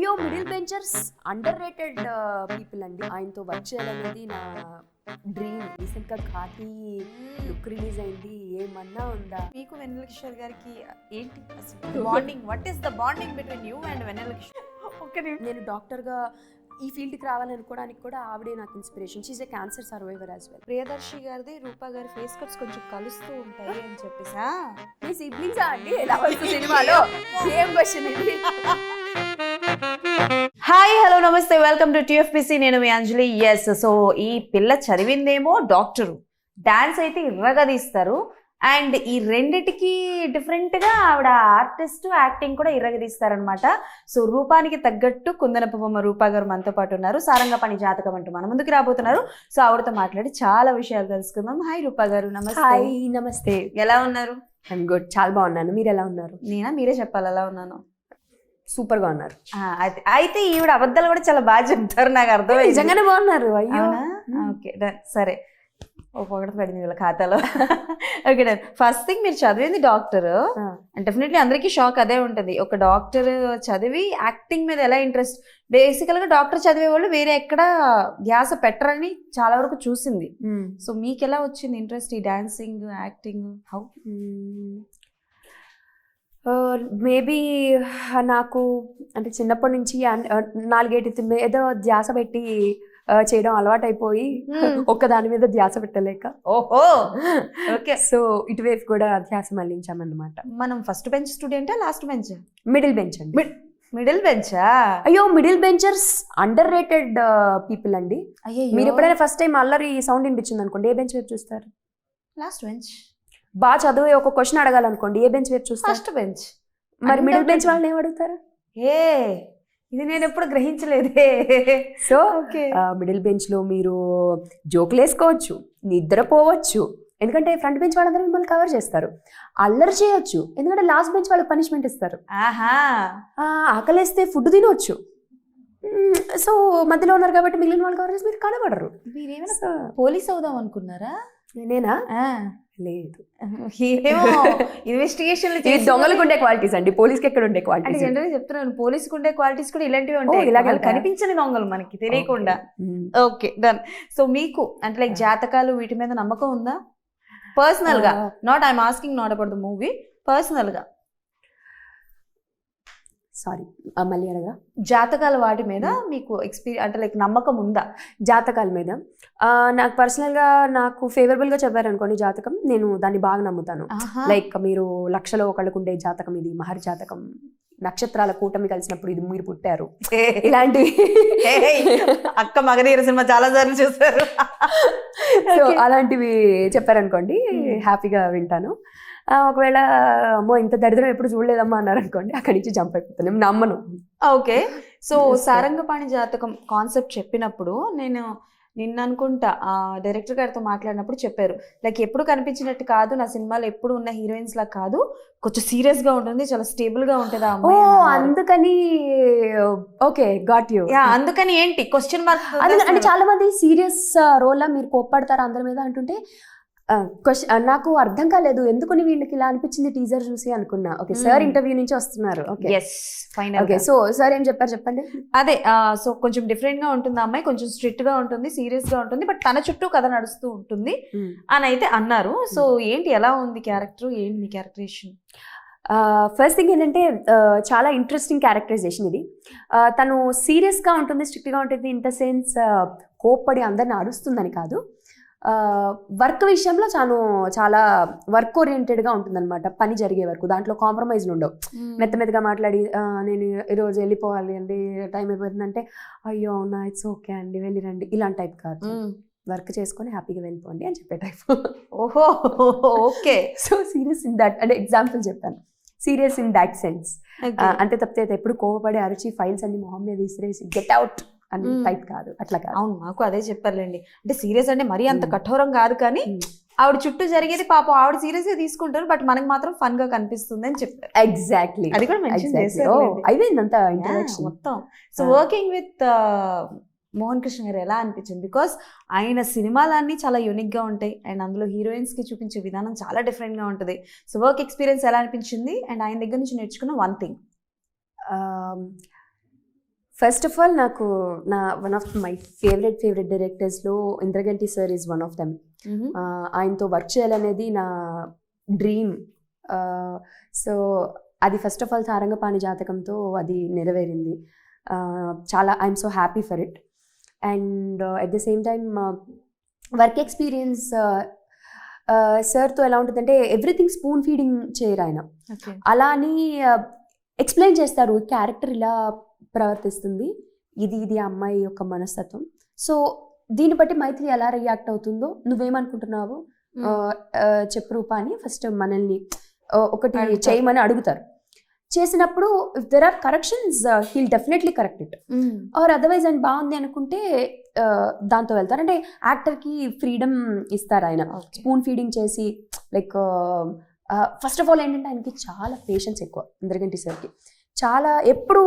అయ్యో middle benchers underrated people అండి. ఆయనతో వర్క్ చేయాలనేది నా డ్రీమ్. రీసెంట్ గా ఘాటి లుక్ రిలీజ్ అయింది, ఏమన్నా ఉందా? మీకు వెన్నెల కిషోర్ గారికి ఏంటి bonding? What is the bonding between you and Vennela Kishore? నేను డాక్టర్ గా ఈ ఫీల్డ్ కి రావాలనుకోవడానికి కూడా ఆవిడే నాకు inspiration. She's a cancer survivor as well. Priyadarshi గారిది రూపా గారి ఫేస్ కట్స్ కొంచెం కలుస్తూ ఉంటాయి అని చెప్పేసి మీ సిబ్లింగ్సా అండి? ఎలా వస్తుంది సినిమాలో? ఏం క్వశ్చన్ ఇది? హాయ్ హలో నమస్తే, వెల్కమ్ టు టిఎఫ్పిసి. నేను మీ అంజలి. ఎస్, సో ఈ పిల్ల చదివిందేమో డాక్టరు, డాన్స్ అయితే ఇర్రగదీస్తారు. అండ్ ఈ రెండిటికి డిఫరెంట్గా ఆవిడ ఆర్టిస్ట్, యాక్టింగ్ కూడా ఇర్రగదీస్తారనమాట. సో రూపానికి తగ్గట్టు కుందనపు బొమ్మ రూపా గారు మనతో పాటు ఉన్నారు. సారంగపాణి జాతకం అంటూ మన ముందుకు రాబోతున్నారు. సో ఆవిడతో మాట్లాడి చాలా విషయాలు తెలుసుకుందాం. హాయ్ రూపా గారు, నమస్తే. హాయ్, నమస్తే. ఎలా ఉన్నారు? ఐఎమ్ గుడ్, చాలా బాగున్నాను. మీరు ఎలా ఉన్నారు? నేనా? మీరే చెప్పాలి ఎలా ఉన్నాను. సూపర్ గా ఉన్నారు. అయితే ఈవిడ అబద్ధాలు కూడా చాలా బాగా చెప్తారు, నాకు అర్థం. నిజంగానే బాగున్నారు. అయ్యో, ఓకే డన్. సరే, ఒకటి పడింది వీళ్ళ ఖాతాలో. Okay done. ఫస్ట్ థింగ్, మీరు చదివింది డాక్టర్. డెఫినెట్లీ అందరికీ షాక్ అదే ఉంటుంది. ఒక డాక్టర్ చదివి యాక్టింగ్ మీద ఎలా ఇంట్రెస్ట్? బేసికల్ గా డాక్టర్ చదివే వాళ్ళు వేరే ఎక్కడ ధ్యాస పెట్టరని చాలా వరకు చూసింది. సో మీకు ఎలా వచ్చింది ఇంట్రెస్ట్ ఈ డాన్సింగ్, యాక్టింగ్? హౌ? మేబీ నాకు అంటే చిన్నప్పటి నుంచి నాలుగేటి మీద ధ్యాస పెట్టి చేయడం అలవాటు అయిపోయి ఒక్క దాని మీద ధ్యాస పెట్టలేక, ఓహో ఓకే, సో ఇటువైపు కూడా ధ్యాస మళ్ళించామన్నమాట. మనం ఫస్ట్ బెంచ్ స్టూడెంటా లాస్ట్ బెంచ్? మిడిల్ బెంచ్ అండి. మిడిల్ బెంచా? అయ్యో middle benchers underrated people అండి. మీరు ఎప్పుడైనా ఫస్ట్ టైం అల్లరి సౌండ్ వినిపించింది అనుకోండి, ఏ బెంచ్ వైపు చూస్తారు? Last bench. బాగా చదివే ఒక క్వశ్చన్ అడగాలనుకోండి, ఏ బెంచ్ వైపు చూస్తారు? First bench. మరి మిడిల్ బెంచ్ వాళ్ళని ఏం అడుగుతారు? ఏ ఇది నేను ఎప్పుడు గ్రహించలేదే. సో మిడిల్ బెంచ్ లో మీరు జోకులు వేసుకోవచ్చు, నిద్రపోవచ్చు, ఎందుకంటే ఫ్రంట్ బెంచ్ వాళ్ళందరూ మిమ్మల్ని కవర్ చేస్తారు. అల్లరి చేయొచ్చు, ఎందుకంటే లాస్ట్ బెంచ్ వాళ్ళకి పనిష్మెంట్ ఇస్తారు. ఆకలేస్తే ఫుడ్ తినవచ్చు. సో మధ్యలో ఉన్నారు కాబట్టి మిగిలిన వాళ్ళు కవర్ చేసి మీరు కనబడరు. మీరేమైనా పోలీస్ అవుదాం అనుకున్నారా? నేనా? లేదు. ఇన్వెస్టిగేషన్ దొంగలకు ఉండే క్వాలిటీస్ అండి, పోలీస్కి ఎక్కడ ఉండే క్వాలిటీస్? జనరల్ చెప్తున్నాను, పోలీస్కి ఉండే క్వాలిటీస్ కూడా ఇలాంటివి ఉంటాయి. ఇలాగ కనిపించని దొంగలు మనకి తెలియకుండా. Okay done. సో మీకు అంటే లైక్ జాతకాలు వీటి మీద నమ్మకం ఉందా పర్సనల్ గా? Not I'm asking not about the movie, personal గా. సారీ, మళ్ళీ అడగా. జాతకాల వాటి మీద మీకు ఎక్స్పీరియన్స్ అంటే లైక్ నమ్మకం ఉందా? జాతకాల మీద నాకు పర్సనల్గా నాకు ఫేవరబుల్గా చెప్పారనుకోండి జాతకం, నేను దాన్ని బాగా నమ్ముతాను. లైక్ మీరు లక్షలో ఒకళ్ళకు ఉండే జాతకం ఇది, మహర్ జాతకం, నక్షత్రాల కూటమి కలిసినప్పుడు ఇది మీరు పుట్టారు, ఇలాంటివి. అక్క మగధీర సినిమా చాలా సార్లు చూస్తారు. సో అలాంటివి చెప్పారనుకోండి, హ్యాపీగా వింటాను. ఒకవేళ అమ్మో ఇంత దరిద్రం ఎప్పుడు చూడలేదమ్మా అన్నారు అనుకోండి, అక్కడి నుంచి జంప్ అయిపోతాను, నేను నమ్మను. ఓకే, సో సారంగపాణి జాతకం కాన్సెప్ట్ చెప్పినప్పుడు నేను నిన్న అనుకుంటా డైరెక్టర్ గారితో మాట్లాడినప్పుడు చెప్పారు, లైక్ ఎప్పుడు కనిపించినట్టు కాదు, నా సినిమాలో ఎప్పుడు ఉన్న హీరోయిన్స్ లా కాదు, కొంచెం సీరియస్ గా ఉంటుంది, చాలా స్టేబుల్ గా ఉంటుంది ఆ అమ్మాయి. అందుకని ఓకే, గాట్ యూ. అందుకని ఏంటి క్వశ్చన్ మార్క్? అంటే చాలా మంది సీరియస్ రోల్ లా మీరు కోప్పడతారు అందరి మీద అంటుంటే నాకు అర్థం కాలేదు, ఎందుకని వీళ్ళకి ఇలా అనిపించింది టీజర్ చూసి అనుకున్నా. ఓకే, సార్ ఇంటర్వ్యూ నుంచి వస్తున్నారు. ఓకే, సో సార్ ఏం చెప్పారు చెప్పండి. అదే, సో కొంచెం డిఫరెంట్ గా ఉంటుంది అమ్మాయి, కొంచెం స్ట్రిక్ట్ గా ఉంటుంది, సీరియస్ గా ఉంటుంది, బట్ తన చుట్టూ కథ నడుస్తూ ఉంటుంది అని అయితే అన్నారు. సో ఏంటి, ఎలా ఉంది క్యారెక్టర్, ఏంటి మీ క్యారెక్టరైజేషన్? ఫస్ట్ థింగ్ ఏంటంటే చాలా ఇంట్రెస్టింగ్ క్యారెక్టరైజేషన్ ఇది. తను సీరియస్గా ఉంటుంది, స్ట్రిక్ట్గా ఉంటుంది, ఇన్ ద సెన్స్ కోప్పడి అందరిని అరుస్తుందని కాదు. వర్క్ విషయంలో చాలా వర్క్ ఓరియంటెడ్గా ఉంటుంది అనమాట. పని జరిగే వరకు దాంట్లో కాంప్రమైజ్లు ఉండవు. మెత్తగా మాట్లాడి నేను ఈరోజు వెళ్ళిపోవాలి అండి, టైం అయిపోతుందంటే అయ్యో అవునా ఇట్స్ ఓకే అండి వెళ్ళిరండి, ఇలాంటి టైప్ కాదు. వర్క్ చేసుకొని హ్యాపీగా వెళ్ళిపోండి అని చెప్పే టైప్. ఓహో okay, so serious in that అంటే ఎగ్జాంపుల్ చెప్పాను, సీరియస్ ఇన్ దాట్ సెన్స్. అంతే తప్పితే ఎప్పుడు కోపపడి అరిచి ఫైల్స్ అన్ని మొహం మీద విసిరేసి గెట్ అవుట్ అని టైప్ కాదు, అట్లా కాదు. అవును, మాకు అదే చెప్పారులేండి. అంటే సీరియస్ అంటే మరీ అంత కఠోరం కాదు, కానీ ఆవిడ చుట్టూ జరిగేది పాపం ఆవిడ సీరియస్ గా తీసుకుంటారు, బట్ మనకి మాత్రం ఫన్ గా కనిపిస్తుంది అని చెప్పారు. ఎగ్జాక్ట్లీ, అది కూడా మెన్షన్ చేశారు. అయిపోయిందంతా ఇంట్రడక్షన్ మొత్తం. So working with Mohan Krishna గారు ఎలా అనిపించింది? బికాస్ ఆయన సినిమాలన్నీ చాలా యూనిక్ గా ఉంటాయి అండ్ అందులో హీరోయిన్స్ కి చూపించే విధానం చాలా డిఫరెంట్ గా ఉంటుంది. సో వర్క్ ఎక్స్పీరియన్స్ ఎలా అనిపించింది అండ్ ఆయన దగ్గర నుంచి నేర్చుకున్న one thing? First of all నాకు వన్ ఆఫ్ మై ఫేవరెట్ డైరెక్టర్స్లో Indraganti sir is one of them. ఆయనతో వర్క్ చేయాలనేది నా డ్రీమ్. సో అది ఫస్ట్ ఆఫ్ ఆల్ సారంగపాణి జాతకంతో అది నెరవేరింది. చాలా I'm so happy for it. And at the same time work experience సార్తో ఎలా ఉంటుందంటే ఎవ్రీథింగ్ స్పూన్ ఫీడింగ్ చేయరు ఆయన. అలా అని ఎక్స్ప్లెయిన్ చేస్తారు, క్యారెక్టర్ ఇలా ప్రవర్తిస్తుంది, ఇది ఆ అమ్మాయి యొక్క మనస్తత్వం. సో దీన్ని బట్టి మైథిలి ఎలా రియాక్ట్ అవుతుందో నువ్వేమనుకుంటున్నావు చెప్పు రూపా అని ఫస్ట్ మనల్ని ఒకటి చేయమని అడుగుతారు. చేసినప్పుడు if there are corrections he'll definitely correct it, or otherwise and బాగుంది అనుకుంటే దాంతో వెళ్తారు. అంటే యాక్టర్కి ఫ్రీడమ్ ఇస్తారు ఆయన, స్పూన్ ఫీడింగ్ చేసి లైక్ ఫస్ట్ ఆఫ్ ఆల్ ఏంటంటే ఆయనకి చాలా పేషెన్స్ ఎక్కువ. ఇంద్రగంటి సార్కి చాలా ఎప్పుడు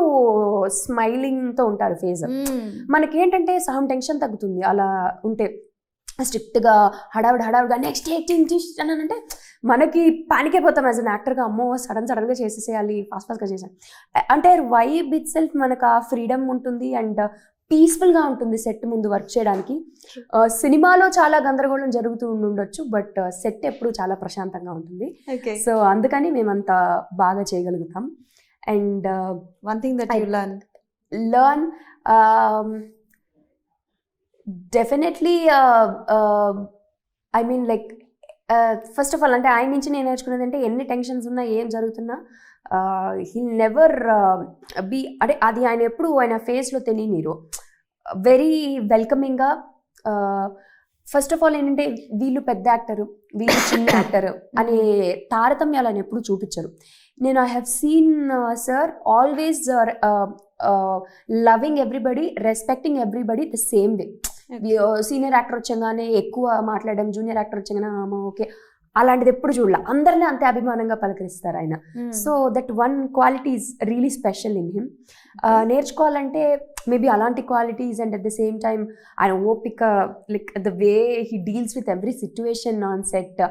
స్మైలింగ్తో ఉంటారు ఫేస్. మనకేంటంటే సగం టెన్షన్ తగ్గుతుంది అలా ఉంటే. స్ట్రిక్ట్గా హడావుడిగా నెక్స్ట్ అని అంటే మనకి పానిక్ అయిపోతాం యాజ్ అన్ యాక్టర్గా. అమ్మో సడన్గా చేసేసేయాలి, ఫాస్ట్గా చేసాను అంటే వైబ్ ఇట్ సెల్ఫ్ మనకు ఆ ఫ్రీడమ్ ఉంటుంది అండ్ పీస్ఫుల్గా ఉంటుంది సెట్ ముందు వర్క్ చేయడానికి. సినిమాలో చాలా గందరగోళం జరుగుతూ ఉండొచ్చు, బట్ సెట్ ఎప్పుడు చాలా ప్రశాంతంగా ఉంటుంది. సో అందుకని మేమంత బాగా చేయగలుగుతాం. And one thing that you learn definitely I mean like first of all అంటే ఆయన నుంచి నేను నేర్చుకున్నది అంటే ఎన్ని టెన్షన్స్ ఉన్నా ఏం జరుగుతున్నా హీ నెవర్ బీ అంటే అది ఆయన ఎప్పుడు ఆయన ఫేస్లో తెలియనిరు. వెరీ వెల్కమింగ్గా. ఫస్ట్ ఆఫ్ ఆల్ ఏంటంటే వీళ్ళు పెద్ద యాక్టరు, వీళ్ళు చిన్న యాక్టర్ అనే తారతమ్యాలు ఆయన ఎప్పుడు చూపించరు. నేను I have seen sir always loving everybody, respecting everybody the same way. Senior actor వచ్చాగానే ఎక్కువ మాట్లాడడం, జూనియర్ యాక్టర్ వచ్చాగానే ఓకే అలాంటిది ఎప్పుడు చూడాల, అందరినీ అంతే అభిమానంగా పలకరిస్తారు ఆయన. So that one quality is really special in him. నేర్చుకోవాలంటే మేబీ అలాంటి qualities and at the same time ఆయన ఓపిక, like the way he deals with every situation on set,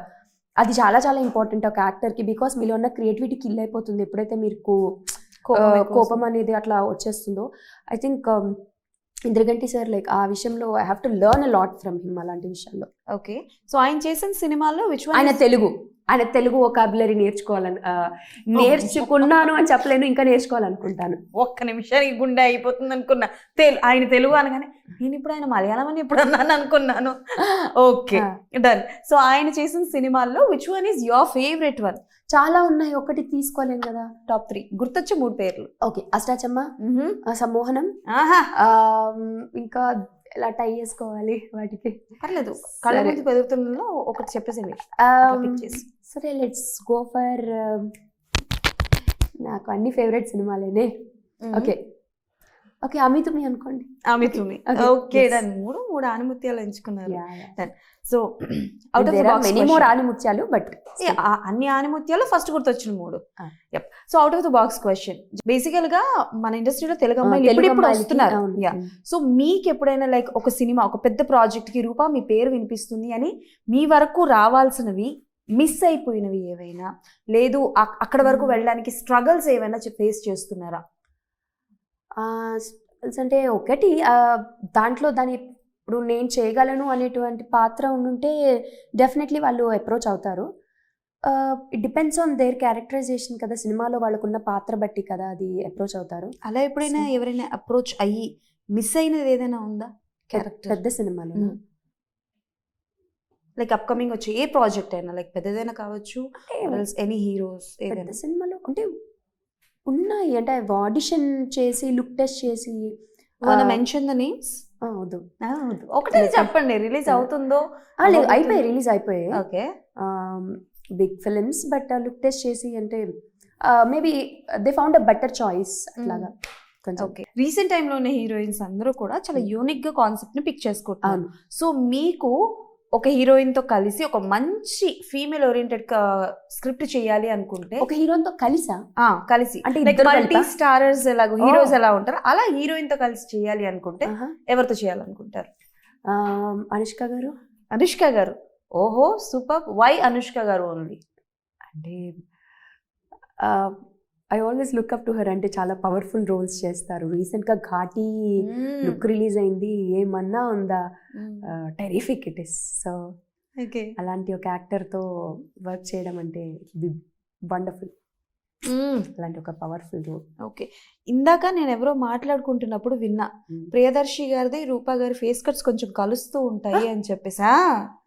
అది చాలా చాలా ఇంపార్టెంట్ ఒక యాక్టర్కి. బికాస్ మీలో ఉన్న క్రియేటివిటీ కిల్ అయిపోతుంది ఎప్పుడైతే మీకు కోపం అనేది అట్లా వచ్చేస్తుందో. I think Indraganti sir like ఆ విషయంలో I have to learn a lot from him అలాంటి విషయాల్లో. ఓకే, సో ఆయన చేసిన సినిమాల్లో ఆయన తెలుగు వొకాబులరీ నేర్చుకున్నాను అని చెప్పలేను, ఇంకా నేర్చుకోవాలనుకుంటాను. ఒక్క నిమిషానికి గుండె అయిపోతుంది అనుకున్నా. ఆయన తెలుగు అనగానే నేను ఇప్పుడు ఆయన మలయాళం అని ఎప్పుడు అన్నాను అనుకున్నాను. Okay, done. సో ఆయన చేసిన సినిమాల్లో which one is your favourite one? చాలా ఉన్నాయి, ఒకటి తీసుకోలేను కదా. టాప్ 3 గుర్తొచ్చే 3 పేర్లు. ఓకే, అష్టాచమ్మ, సమ్మోహనం, ఇంకా ఎలా టై చేసుకోవాలి వాటికి పర్లేదు, కళ్ళ ముందు పెరుగుతున్నలో ఒకటి చెప్పేసి సరే లెట్స్ గో ఫర్ నాకు అన్ని ఫేవరెట్ సినిమాలేనే. ఓకే అమితుమి అనుకోండి. Amithumi, okay done. మూడు ఆనిముత్యాలు ఎంచుకున్నారు. So out of the box many more ఆనిముత్యాలు, బట్ అన్ని ఆనిముత్యాలు ఫస్ట్ గుర్తొచ్చిన 3. So out of the box question, basically గా మన ఇండస్ట్రీలో తెలుగు అమ్మాయిలు ఇప్పుడు వస్తున్నారు. సో మీకు ఎప్పుడైనా లైక్ ఒక సినిమా, ఒక పెద్ద ప్రాజెక్ట్ కి రూపా మీ పేరు వినిపిస్తుంది అని మీ వరకు రావాల్సినవి మిస్ అయిపోయినవి ఏవైనా, లేదు అక్కడ వరకు వెళ్ళడానికి స్ట్రగల్స్ ఏవైనా ఫేస్ చేస్తున్నారా? అంటే ఒకటి దాంట్లో ఇప్పుడు నేను చేయగలను అనేటువంటి పాత్ర ఉంటే డెఫినెట్లీ వాళ్ళు అప్రోచ్ అవుతారు. It depends on their characterization కదా, సినిమాలో వాళ్ళకున్న పాత్ర బట్టి కదా అది అప్రోచ్ అవుతారు. అలా ఎప్పుడైనా ఎవరైనా అప్రోచ్ అయ్యి మిస్ అయినది ఏదైనా ఉందా క్యారెక్టర్ పెద్ద సినిమాలో? లైక్ అప్కమింగ్ వచ్చి ఏ ప్రాజెక్ట్ అయినా, లైక్ పెద్దదైనా కావచ్చు, ఎనీ హీరోస్ పెద్ద సినిమాలో అంటే ఉన్నాయి. అంటే ఆడిషన్ చేసి లుక్ టెస్ట్ చేసి మెన్షన్ ద నేమ్స్ వద్దు, ఒకటే చెప్పండి. రిలీజ్ అవుతుందో? అయిపోయి రిలీజ్ అయిపోయాయి. Okay, big films, but look test చేసి అంటే maybe they found a better choice అట్లాగా. ఓకే, రీసెంట్ టైంలో ఉన్న హీరోయిన్స్ అందరూ కూడా చాలా యూనిక్ గా కాన్సెప్ట్ ని పిక్ చేసుకుంటారు. సో మీకు ఒక హీరోయిన్ తో కలిసి ఒక మంచి ఫీమేల్ ఓరియంటెడ్ స్క్రిప్ట్ చేయాలి అనుకుంటే, ఒక హీరోయిన్ తో కలిసి అంటే మల్టీ స్టారర్స్ ఎలాగో హీరోస్ ఎలా ఉంటారు అలా హీరోయిన్ తో కలిసి చేయాలి అనుకుంటే ఎవరితో చేయాలనుకుంటారు? అనుష్క గారు. ఓహో సూపర్. వై అనుష్క గారు ఓన్లీ? అంటే I always look up to her. అంటే చాలా పవర్ఫుల్ రోల్స్ చేస్తారు. రీసెంట్గా ఘాటీ లుక్ రిలీజ్ అయింది, ఏమన్నా ఉందా, terrific it is. So okay. అలాంటి ఒక యాక్టర్తో వర్క్ చేయడం అంటే వండర్ఫుల్. అలాంటి ఒక పవర్ఫుల్ రోల్. ఓకే. ఇందాక నేను ఎవరో మాట్లాడుకుంటున్నప్పుడు విన్నా, ప్రియదర్శి గారిది రూపా గారి ఫేస్ కట్స్ కొంచెం కలుస్తూ ఉంటాయి అని చెప్పేసి.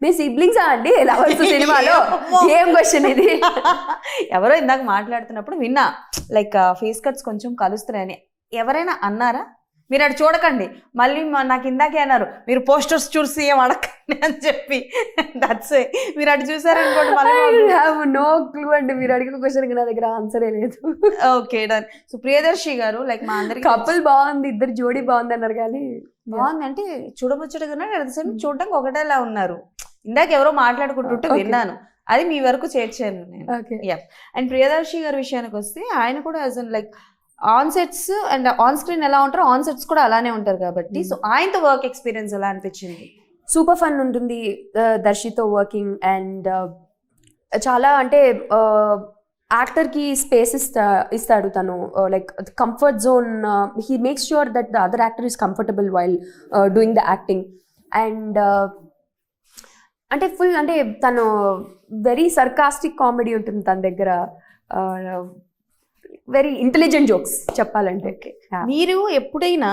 మీ సిబ్లింగ్సా అండి లవర్స్ సినిమాలో? ఏం క్వశ్చన్ ఇది? ఎవరో ఇందాక మాట్లాడుతున్నప్పుడు విన్నా, లైక్ ఫేస్ కట్స్ కొంచెం కలుస్తున్నాయని. ఎవరైనా అన్నారా? మీరు అటు చూడకండి, మళ్ళీ నాకు ఇందాకే అన్నారు మీరు పోస్టర్స్ చూసి ఏం అడగండి అని చెప్పి. దట్స్ మీరు అటు చూసారనుకోండి మళ్ళీ. నో క్లూ అండి, మీరు అడిగిన క్వశ్చన్ నా దగ్గర ఆన్సరే లేదు. Okay done. సో ప్రియదర్శి గారు లైక్ మా అందరికి కపుల్ బాగుంది, ఇద్దరు జోడీ బాగుంది అన్నారు కానీ బాగుంది అంటే చూడముచ్చటగా చూడడానికి ఒకటేలా ఉన్నారు. ఇందాక ఎవరో మాట్లాడుకుంటుంటే విన్నాను, అది మీ వరకు చేర్చాను నేను. అండ్ ప్రియదర్శి గారి విషయానికి వస్తే ఆయన కూడా as an like on sets and on screen ఎలా ఉంటారో ఆన్ సెట్స్ కూడా అలానే ఉంటారు కాబట్టి, సో ఆయనతో వర్క్ ఎక్స్పీరియన్స్ ఎలా అనిపించింది? సూపర్ ఫన్ ఉంటుంది దర్శితో వర్కింగ్. అండ్ చాలా అంటే యాక్టర్కి స్పేస్ ఇస్తాడు తను, like comfort zone. He makes sure that the other actor is comfortable while doing the acting. And అంటే ఫుల్ అంటే తను వెరీ సర్కాస్టిక్ కామెడీ ఉంటుంది తన దగ్గర, వెరీ ఇంటెలిజెంట్ జోక్స్ చెప్పాలంటే. మీరు ఎప్పుడైనా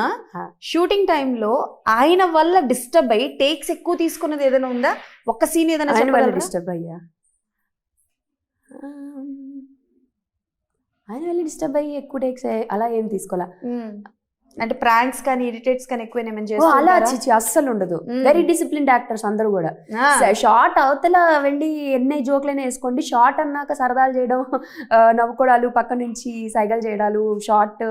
షూటింగ్ టైంలో ఆయన వల్ల డిస్టర్బ్ అయ్యి టేక్స్ ఎక్కువ తీసుకున్నది ఏదైనా ఉందా? ఒక్క సీన్ ఏదైనా డిస్టర్బ్ అయ్యా? ఆయన వల్ల డిస్టర్బ్ అయ్యి ఎక్కువ టేక్స్ అలా ఏం తీసుకోవాలా? అంటే ప్రాంక్స్ కానీ ఇరిటేట్స్ కానీ ఎక్కువ అలా అస్సలు ఉండదు. వెరీ డిసిప్లిన్డ్ యాక్టర్స్ అందరూ కూడా. షార్ట్ అవతల వెళ్ళి ఎన్ని జోక్లైనా వేసుకోండి, షార్ట్ అన్నాక సరదాలు చేయడం, నవ్వుకోవడాలు, పక్క నుంచి సైగలు చేయడాలు, షార్ట్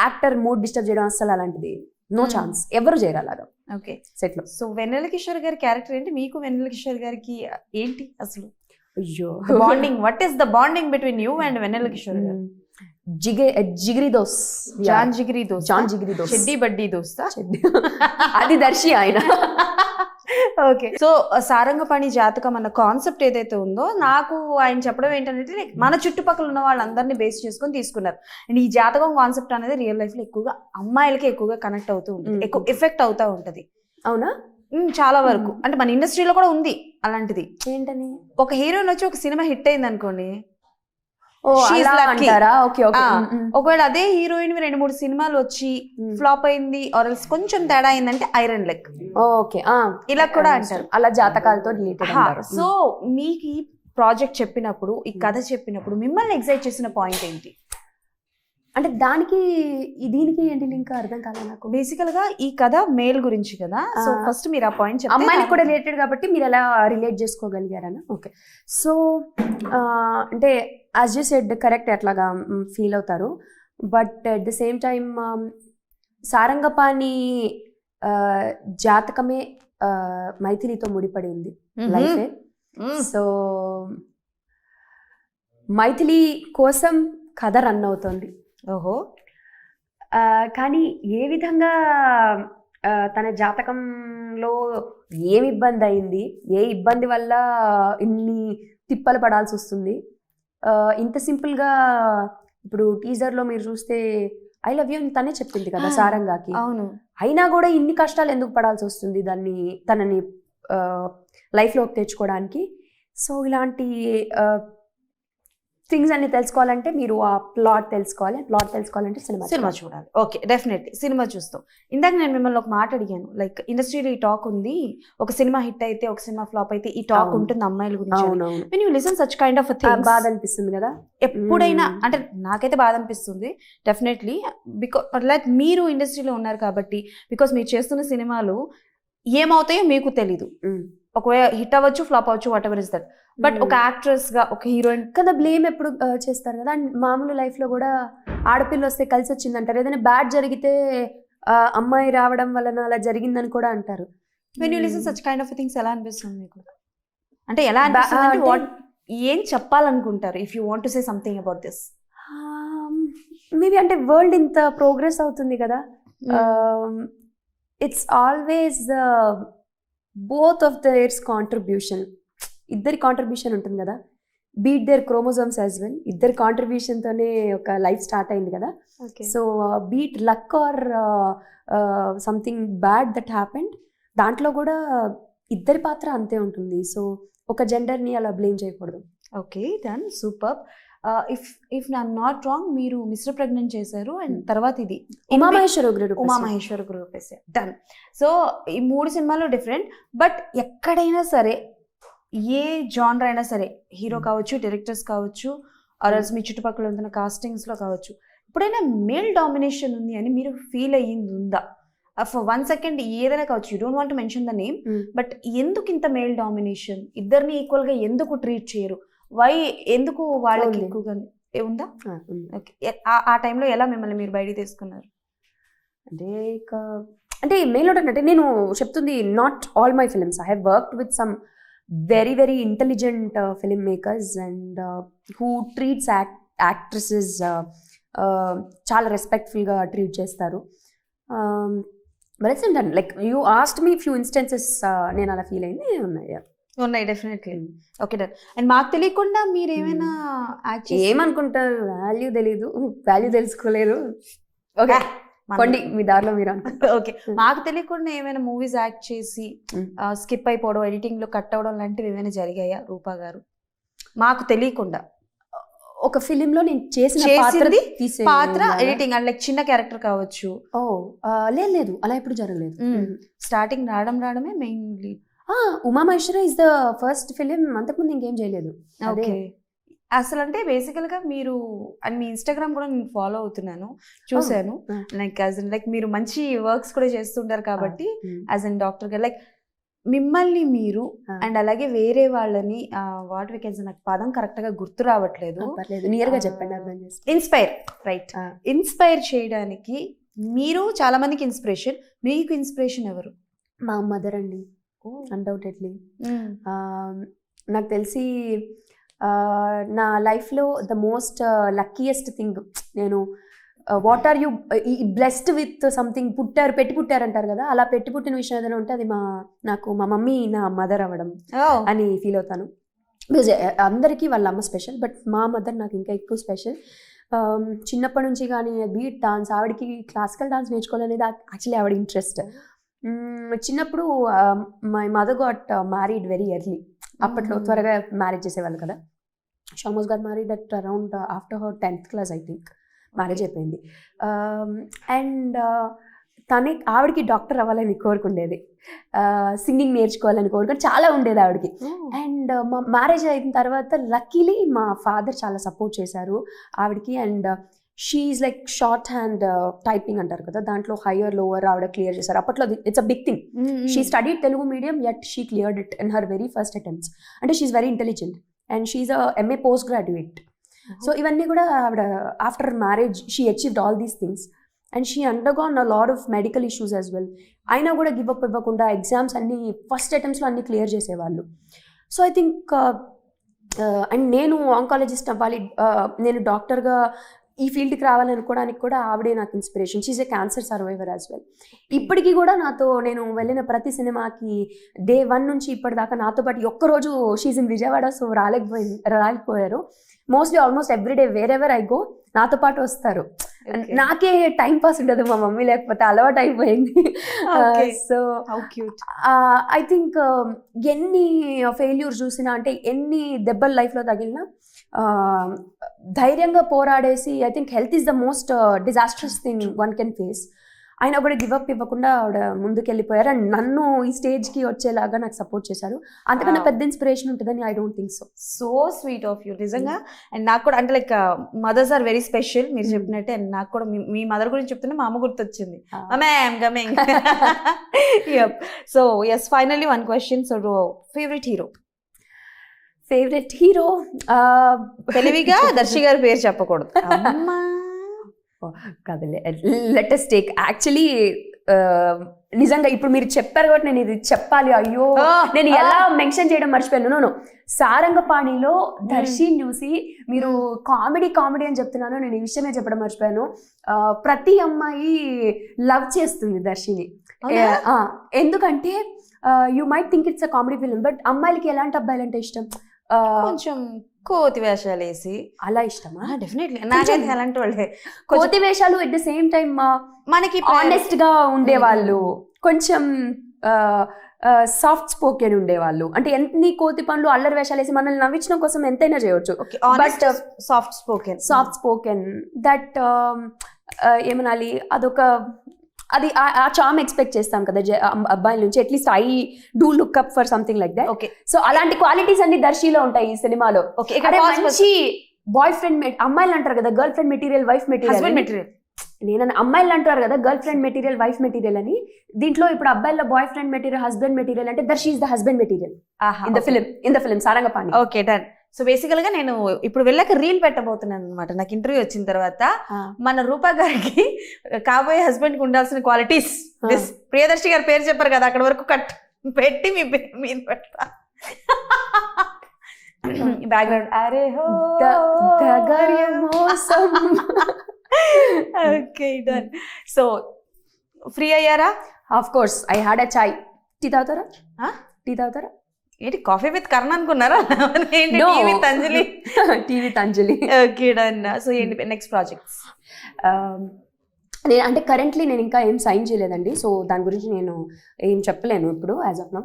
యాక్టర్ మూడ్ డిస్టర్బ్ చేయడం అస్సలు అలాంటిది నో ఛాన్స్, ఎవరు చేయరు అలాగా. ఓకే సెట్ లో. సో వెన్నెల కిషోర్ గారి క్యారెక్టర్ ఏంటి? మీకు వెన్నెల కిషోర్ గారికి ఏంటి అసలు అయ్యో bonding? What is the bonding between you and Vennela Kishore గారు? జిగిరి దోస్, జాన్ జిగిరి దోస్, చెడ్డీ బడ్డీ దోస్తా, అది దర్శి ఆయన. ఓకే. సో సారంగపాణి జాతకం అన్న కాన్సెప్ట్ ఏదైతే ఉందో, నాకు ఆయన చెప్పడం ఏంటంటే లైక్ మన చుట్టుపక్కల ఉన్న వాళ్ళందరినీ బేస్ చేసుకొని తీసుకున్నారు. అండ్ ఈ జాతకం కాన్సెప్ట్ అనేది రియల్ లైఫ్ లో ఎక్కువగా అమ్మాయిలకి ఎక్కువగా కనెక్ట్ అవుతూ ఉంటుంది, ఎక్కువ ఎఫెక్ట్ అవుతూ ఉంటది. అవునా? చాలా వరకు. అంటే మన ఇండస్ట్రీలో కూడా ఉంది అలాంటిది. ఏంటని? ఒక హీరోయిన్ వచ్చి ఒక సినిమా హిట్ అయింది అనుకోండి, ఒకవేళ అదే హీరోయిన్ 2-3 సినిమాలు వచ్చి ఫ్లాప్ అయింది ఆర్ కొంచెం తేడా అయిందంటే ఐరన్ లెగ్. ఓకే, ఇలా కూడా అంటారు. అలా జాతకాలతో రిలేటెడ్. సో మీకు ఈ ప్రాజెక్ట్ చెప్పినప్పుడు, ఈ కథ చెప్పినప్పుడు మిమ్మల్ని ఎక్సైట్ చేసిన పాయింట్ ఏంటి? అంటే దానికి దీనికి ఏంటి లింక్ అర్థం కాలేదు నాకు. బేసికల్ గా ఈ కథ మేల్ గురించి కదా, సో ఫస్ట్ మీరు ఆ పాయింట్ చెప్పండి. అమ్మాయిలకు కూడా రిలేటెడ్ కాబట్టి మీరు ఎలా రిలేట్ చేసుకోగలిగారని. ఓకే. సో అంటే యాజ్ యూ సెడ్ కరెక్ట్, అట్లాగా ఫీల్ అవుతారు. But at the same time Sarangapani జాతకమే మైథిలితో ముడిపడి ఉంది లైఫే. సో మైథిలి కోసం కథ రన్ అవుతుంది. ఓహో. కానీ ఏ విధంగా తన జాతకంలో ఏమి ఇబ్బంది అయింది, ఏ ఇబ్బంది వల్ల ఇన్ని తిప్పలు పడాల్సి వస్తుంది, ఇంత సింపుల్గా ఇప్పుడు టీజర్లో మీరు చూస్తే ఐ లవ్ యూ తనే చెప్పింది కదా సారంగాకి. అవును. అయినా కూడా ఇన్ని కష్టాలు ఎందుకు పడాల్సి వస్తుంది తనని లైఫ్లోకి తెచ్చుకోవడానికి. సో ఇలాంటి థింగ్స్ అన్ని తెలుసుకోవాలంటే మీరు ఆ ప్లాట్ తెలుసుకోవాలి. ప్లాట్ తెలుసుకోవాలంటే సినిమా చూడాలి. ఓకే, డెఫినెట్లీ సినిమా చూస్తాం. ఇందాక నేను మిమ్మల్ని ఒక మాట అడిగాను, లైక్ ఇండస్ట్రీలో ఈ టాక్ ఉంది, ఒక సినిమా హిట్ అయితే ఒక సినిమా ఫ్లాప్ అయితే ఈ టాక్ ఉంటుంది అమ్మాయిల గురించి. when you listen such kind of a things, బాధ అనిపిస్తుంది కదా ఎప్పుడైనా. అంటే నాకైతే బాధ అనిపిస్తుంది డెఫినెట్లీ, బికాస్ లైక్ మీరు ఇండస్ట్రీలో ఉన్నారు కాబట్టి, బికాస్ మీరు చేస్తున్న సినిమాలు ఏమవుతాయో మీకు తెలీదు. ఒకవేళ హిట్ అవ్వచ్చు, ఫ్లాప్ అవ్వచ్చు, what ever is that. But ఒక యాక్ట్రెస్ గా, ఒక హీరోయిన్ కదా బ్లేమ్ ఎప్పుడు చేస్తారు కదా. అండ్ మామూలు లైఫ్ లో కూడా ఆడపిల్ల వస్తే కలిసి వచ్చింది అంటారు. ఏదైనా బ్యాడ్ జరిగితే అమ్మాయి రావడం వలన అలా జరిగిందని కూడా అంటారు. when you listen such kind of things ఎలా అనిపిస్తుంది మీకు? అంటే ఎలా అనిపిస్తుంది? వాట్ ఏం చెప్పాలనుకుంటారు if you want to say something about this? Maybe అంటే వరల్డ్ ఇంత ప్రోగ్రెస్ అవుతుంది కదా, it's always both of theirs contribution. ఇద్దరి కాంట్రిబ్యూషన్ ఉంటుంది కదా. Be it their chromosomes as well. ఇద్దరు కాంట్రిబ్యూషన్తోనే ఒక లైఫ్ స్టార్ట్ అయింది కదా. So be it luck or something bad that happened, దాంట్లో కూడా ఇద్దరి పాత్ర అంతే ఉంటుంది. సో ఒక జెండర్ని అలా బ్లేమ్ చేయకూడదు. Okay, done, super. If I'm not wrong, మీరు మిస్టర్ ప్రెగ్నెంట్ చేశారు అండ్ తర్వాత ఇది ఉమామహేశ్వర గ్రూప్ వేసారు. డన్. సో ఈ 3 సినిమాలు డిఫరెంట్, బట్ ఎక్కడైనా సరే ఏ జానర్ అయినా సరే, హీరో కావచ్చు, డైరెక్టర్స్ కావచ్చు, ఆర్ఎల్స్ మీ చుట్టుపక్కల ఉంటున్న కాస్టింగ్స్లో కావచ్చు, ఎప్పుడైనా మేల్ డామినేషన్ ఉంది అని మీరు ఫీల్ అయ్యింది ఉందా? ఫర్ 1 సెకండ్ ఏదైనా కావచ్చు, you don't want to mention the name, but ఎందుకు ఇంత మేల్ డామినేషన్, ఇద్దరిని ఈక్వల్గా ఎందుకు ట్రీట్ చేయరు, వై, ఎందుకు వాళ్ళకి ఎక్కువగా ఉందా? ఓకే, ఆ టైంలో ఎలా మిమ్మల్ని మీరు బయటికి తీసుకున్నారు? అంటే మెయిల్ అంటే నేను చెప్తుంది, not all my films. I have worked with some very very intelligent film makers and who treats actresses చాలా రెస్పెక్ట్ఫుల్గా ట్రీట్ చేస్తారు. But it's done, like you asked me few instances, నేను అలా ఫీల్ అయింది ఉన్నాయి డెఫినెట్లీ. Okay, done. అండ్ మాకు తెలియకుండా మీరు ఏమైనా ఏమనుకుంటారు, వాల్యూ తెలీదు, వాల్యూ తెలుసుకోలేరు, ఓకే కొండి మీ దారిలో మీరు అనుకుంటారు. ఓకే, మాకు తెలియకుండా ఏమైనా మూవీస్ యాక్ట్ చేసి స్కిప్ అయిపోవడం, ఎడిటింగ్ లో కట్ అవడం లాంటివి ఏమైనా జరిగాయా రూపా గారు? మాకు తెలియకుండా ఒక ఫిలిం లో నేను చేసిన పాత్ర ఎడిటింగ్ అండ్ లైక్ చిన్న క్యారెక్టర్ కావచ్చు. లేదు, అలా ఎప్పుడు జరగలేదు. స్టార్టింగ్ రావడమే main lead. Umamaheswara is the first film, అంతకుముందు ఇంకేం చేయలేదు. ఓకే, అసలు అంటే బేసికల్ గా మీరు అండ్ మీ ఇన్స్టాగ్రామ్ కూడా నేను ఫాలో అవుతున్నాను, చూసాను. లైక్ యాజ్ ఇన్ లైక్ మీరు మంచి వర్క్స్ కూడా చేస్తుంటారు కాబట్టి యాజ్ అన్ డాక్టర్ గా, లైక్ మిమ్మల్ని మీరు అండ్ అలాగే వేరే వాళ్ళని, వాట్ వి కెన్ సే, నాకు పదం కరెక్ట్ గా గుర్తు రావట్లేదు, నియర్ గా చెప్పండి. ఇన్స్పైర్, రైట్, ఇన్స్పైర్ చేయడానికి మీరు చాలా మందికి ఇన్స్పిరేషన్. మీకు ఇన్స్పిరేషన్ ఎవరు? మా మదర్ అండి, అన్డౌటెడ్లీ. నాకు తెలిసి నా లైఫ్లో ద మోస్ట్ లక్కీయెస్ట్ థింగ్, నేను what are you blessed with something, పెట్టి పుట్టారంటారు కదా, అలా పెట్టి పుట్టిన విషయం ఏదైనా ఉంటే అది నాకు మా మమ్మీ నా మదర్ అవ్వడం అని ఫీల్ అవుతాను. బికాజ్ అందరికీ వాళ్ళ అమ్మ స్పెషల్, బట్ మా మదర్ నాకు ఇంకా ఎక్కువ స్పెషల్. చిన్నప్పటి నుంచి కానీ బీట్ డాన్స్, ఆవిడకి క్లాసికల్ డాన్స్ నేర్చుకోవాలనేది యాక్చువల్లీ ఆవిడ ఇంట్రెస్ట్. చిన్నప్పుడు my mother got married very early. అప్పట్లో త్వరగా మ్యారేజ్ చేసేవాళ్ళు కదా. షామోస్ got married at around after her 10th class I think marriage అయిపోయింది. అండ్ ఆవిడకి డాక్టర్ అవ్వాలని కోరుకుండేది, సింగింగ్ నేర్చుకోవాలని కోరుకుని చాలా ఉండేది ఆవిడకి. అండ్ మా మ్యారేజ్ అయిన తర్వాత లక్కీలీ మా ఫాదర్ చాలా సపోర్ట్ చేశారు ఆవిడకి. And she's like shorthand typing అంటారు కదా, దాంట్లో హయ్యర్ లోవర్ ఆవిడ క్లియర్ చేశారు. అప్పట్లో it's a big thing. She studied Telugu medium, yet she cleared it in her very first attempts. అంటే she's very intelligent and she's a MA post graduate. So ఇవన్నీ కూడా ఆవిడ after marriage she achieved all these things and she undergone a lot of medical issues as well. అయినా కూడా give up ఇవ్వకుండా exams అన్ని first అటెంప్ట్స్లో అన్ని clear చేసేవాళ్ళు. So I think and నేను ఆంకాలజిస్ట్ అవ్వాలి, నేను డాక్టర్గా ఈ ఫీల్డ్కి రావాలనుకోవడానికి కూడా ఆవిడే నాకు ఇన్స్పిరేషన్. షీఈస్ ఏ క్యాన్సర్ సర్వైవర్ యాజ్ వెల్. ఇప్పటికీ కూడా నాతో, నేను వెళ్ళిన ప్రతి సినిమాకి Day 1 నుంచి ఇప్పటిదాకా నాతో పాటు ఒక్కరోజు షీఈస్ ఇన్ విజయవాడ, సో రాలేకపోయారు. Mostly almost everyday wherever I go నాతో పాటు వస్తారు. నాకే టైం పాస్ ఉండదు మా మమ్మీ లేకపోతే, అలవాటు అయిపోయింది. సో ఐ థింక్ ఎన్ని ఫెయిల్యూర్స్ చూసినా, అంటే ఎన్ని దెబ్బలు లైఫ్లో తగిలినా ధైర్యంగా పోరాడేసి, I think health is the most disastrous thing one can face. ఆయన కూడా గివ్ అప్ ఇవ్వకుండా ఆవిడ ముందుకెళ్ళిపోయారు అండ్ నన్ను ఈ స్టేజ్కి వచ్చేలాగా నాకు సపోర్ట్ చేశారు. అంతకన్నా పెద్ద ఇన్స్పిరేషన్ ఉంటుందని I don't think so. So sweet of you నిజంగా. అండ్ నాకు కూడా అంటే like mothers are very special మీరు చెప్పినట్టే. అండ్ నాకు కూడా మీ మదర్ గురించి చెప్తుంటే మా అమ్మ గుర్తొచ్చింది. So yes, finally one question. So favourite hero తెలివిగా దర్శి గారి పేరు చెప్పకూడదు కదలే. లెట్ us టేక్ యాక్చువల్లీ నిజంగా ఇప్పుడు మీరు చెప్పారు కాబట్టి నేను ఇది చెప్పాలి. అయ్యో నేను ఎలా మెన్షన్ చేయడం మర్చిపోయాను. నో సారంగపాణిలో దర్శిని చూసి మీరు కామెడీ అని చెప్తున్నాను, నేను ఈ విషయమే చెప్పడం మర్చిపోయాను. ప్రతి అమ్మాయి లవ్ చేస్తుంది దర్శిని. ఎందుకంటే you might think it's a comedy film, but అమ్మాయిలకి ఎలాంటి అబ్బాయిలు అంటే ఇష్టం? కొంచెం కోతి వేషాలు వేసి అలా ఇష్టమా? డెఫినెట్లీ నాకైతే అలాంటి వాళ్ళే కోతి వేషాలు ఎట్ ద సేమ్ టైమ్ మనకి ఆనెస్ట్ గా ఉండేవాళ్ళు, కొంచెం సాఫ్ట్ స్పోకెన్ ఉండేవాళ్ళు. అంటే ఎన్ని కోతి పనులు అల్లరి వేషాలు వేసి మనల్ని నవ్వించడం కోసం ఎంతైనా చేయొచ్చు. బట్ సాఫ్ట్ స్పోకెన్ దట్ ఏమనాలి, అదొక అది ఆ చామ్ ఎక్స్పెక్ట్ చేస్తాం కదా అబ్బాయిల నుంచి. At least I do look up for something like that. Okay, so అలాంటి క్వాలిటీస్ అన్ని దర్శిలో ఉంటాయి ఈ సినిమాలో. మంచి బాయ్ ఫ్రెండ్, అమ్మాయిలు అంటారు కదా girlfriend material, wife material. నేను అమ్మాయిలు అంటారు కదా girlfriend material, wife material అని. దీంట్లో ఇప్పుడు అబ్బాయిల boyfriend material, husband material అంటే Darshi is the husband material in the film Sarangapani. Okay, done. So basically గా నేను ఇప్పుడు వెళ్ళాక రీల్ పెట్టబోతున్నాను అనమాట. నాకు ఇంటర్వ్యూ వచ్చిన తర్వాత మన రూపా గారికి కాబోయే హస్బెండ్ కి ఉండాల్సిన క్వాలిటీస్, ప్రియదర్శి గారి పేరు చెప్పారు కదా, అక్కడ వరకు కట్ పెట్టి మీ పేరు మీద పెడతా. బ్యాక్గ్రౌండ్ అరే హో ఓకే, డన్. సో ఫ్రీ అయ్యారా? Of course I had a chai. Tea తాగుతారా? ఏంటి కాఫీ విత్ కర్ణ అనుకున్నారా? Tea with Anjali. Tea with Anjali. Okay, done. So ఏంటి నెక్స్ట్ ప్రాజెక్ట్స్? నేను అంటే కరెంట్లీ నేను ఇంకా ఏం సైన్ చేయలేదండి. సో దాని గురించి నేను ఏం చెప్పలేను ఇప్పుడు యాజ్ ఆఫ్ నౌ.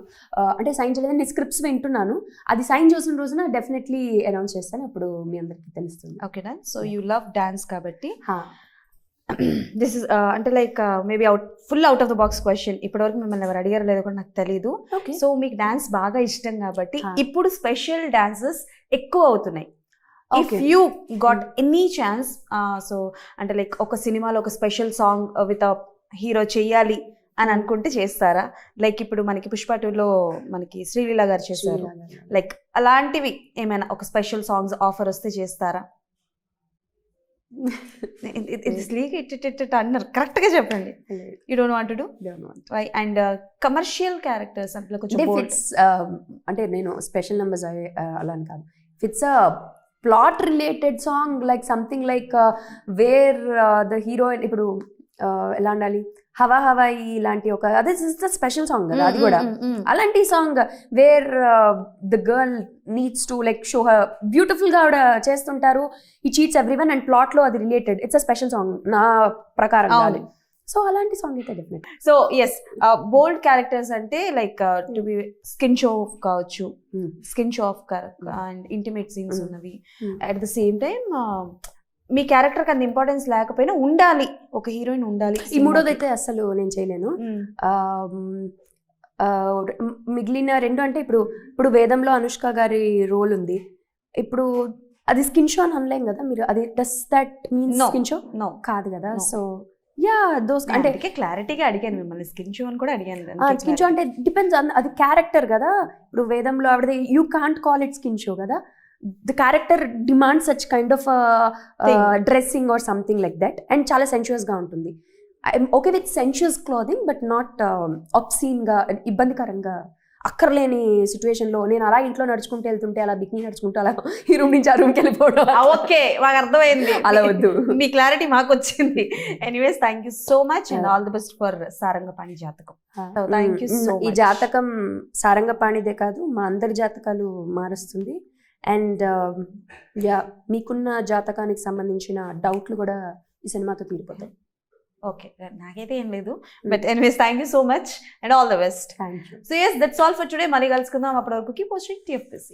అంటే సైన్ చేయలేదని నేను స్క్రిప్ట్స్ వింటున్నాను. అది సైన్ చేసిన రోజున డెఫినెట్లీ అనౌన్స్ చేస్తాను, అప్పుడు మీ అందరికీ తెలుస్తుంది. Okay, done. So you love dance కాబట్టి దిస్ ఇస్ అంటే like maybe full out of the box question. ఇప్పటివరకు మిమ్మల్ని ఎవరు అడిగారో లేదో కూడా నాకు తెలీదు. సో మీకు డాన్స్ బాగా ఇష్టం కాబట్టి ఇప్పుడు స్పెషల్ డాన్సెస్ ఎక్కువ అవుతున్నాయి. If you got any chance, so అంటే లైక్ ఒక సినిమాలో ఒక స్పెషల్ సాంగ్ విత్ హీరో చెయ్యాలి అని అనుకుంటే చేస్తారా? లైక్ ఇప్పుడు మనకి పుష్ప 2లో మనకి శ్రీలీల గారు చేశారు. లైక్ అలాంటివి ఏమైనా ఒక స్పెషల్ సాంగ్స్ ఆఫర్ వస్తే చేస్తారా? అన్నారు కరెక్ట్ గా చెప్పండి. You don't want to do? And commercial characters అంటే కొంచెం అంటే నేను స్పెషల్ నెంబర్స్ అలా అని కాదు. It's a plot related song, like something like where the heroine ఇప్పుడు ఎలా ఉండాలి, హవా హవాయి లాంటి ఒక అదే స్పెషల్ సాంగ్ కదా అది కూడా. అలాంటి song wear the girl needs to like show her beautiful గా ఆవిడ చేస్తుంటారు, ఈ చీట్స్ ఎవ్రీవన్ అండ్ ప్లాట్ లో అది related. It's a special song నా ప్రకారం. సో అలాంటి సాంగ్ అయితే definite. So yes, bold characters అంటే like to be skin show off కావచ్చు, skin show off and intimate scenes ఉన్నవి. అట్ ద సేమ్ టైమ్ మీ క్యారెక్టర్ కి అంత ఇంపార్టెన్స్ లేకపోయినా ఉండాలి, ఒక హీరోయిన్ ఉండాలి. ఈ మూడోది అయితే అసలు నేను చేయలేను. మిగిలిన రెండు అంటే ఇప్పుడు వేదంలో అనుష్క గారి రోల్ ఉంది. ఇప్పుడు అది స్కిన్ షో అని అనలేం కదా మీరు. అది does that means skin show? No, కాదు కదా. సో యా దోస్ అంటే క్లారిటీగా అడిగాను మిమ్మల్ని. స్కిన్ షో అని కూడా అడిగాను. స్కిన్ షో అంటే డిపెండ్స్ ఆన్ అది క్యారెక్టర్ కదా. ఇప్పుడు వేదంలో ఆవిడ you can't call it skin show కదా. The character demands such kind of dressing or something like that, and చాలా sensuous గా ఉంటుంది. I'm okay with sensuous clothing but not obscene గా, ఇబ్బందికరంగా అక్కర్లేని సిచ్యువేషన్ లో నేను అలా ఇంట్లో నడుచుకుంటూ వెళ్తుంటే అలా బికినీ నడుచుకుంటూ అలా ఈ రూమ్ నుంచి ఆ రూమ్కి వెళ్ళిపోవడం. ఓకే, మాకు అర్థమైంది. అలా వద్దు, మీ క్లారిటీ మాకు వచ్చింది. Anyways, thank you so much and all the best for Sarangapani Jathakam. Thank you so much. ఈ జాతకం సారంగపాణిదే కాదు, మా అందరి జాతకాలు మారుస్తుంది. అండ్ యా, మీకున్న జాతకానికి సంబంధించిన డౌట్లు కూడా ఈ సినిమాతో తీరిపోతాయి. ఓకే, నాకైతే ఏం లేదు. But anyways, thank you so much and all the best. Thank you. So yes, that's all for today. మళ్ళీ కలుసుకుందాం. అప్పటి వరకు కీప్ వాచింగ్ TFPC.